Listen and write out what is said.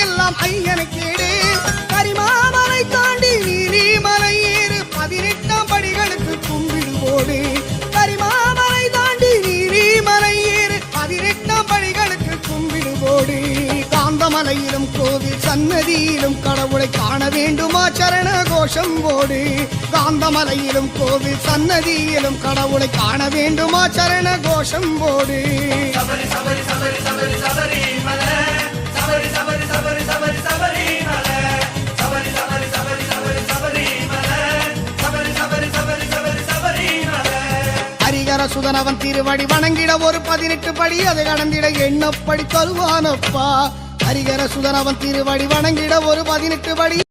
எல்லாம் ஐயனை கேடு. கரிமாமலை தாண்டி நீலிமலை ஏறு 18ஆம் படிகளுக்கு கும்பிடு போடு. கரிமாமலை தாண்டி நீலிமலை ஏறு 18ஆம் படிகளுக்கு கும்பிடு போடு. காந்தமலையிலும் கோவில் சன்னதியிலும் கடவுளை காண வேண்டுமா சரண கோஷம் போடு. காந்தமலையிலும் கோவில் சன்னதியிலும் கடவுளை காண வேண்டுமா சரண கோஷம் போடு. சபரி சபரி சபரி சபரி சபரி மலை சபரி சபரி சபரி சபரி சபரி மலை சபரி சபரி சபரி சபரி சபரி மலை சபரி சபரி சபரி சபரி சபரி மலை. ஹரிகர சுதனவன் திருவடி வணங்கிட ஒரு 18 படி அதை கடந்திட எண்ணப்படி தருவானப்பா. ஹரிகர சுதனவன் திருவடி வணங்கிட ஒரு 18 படி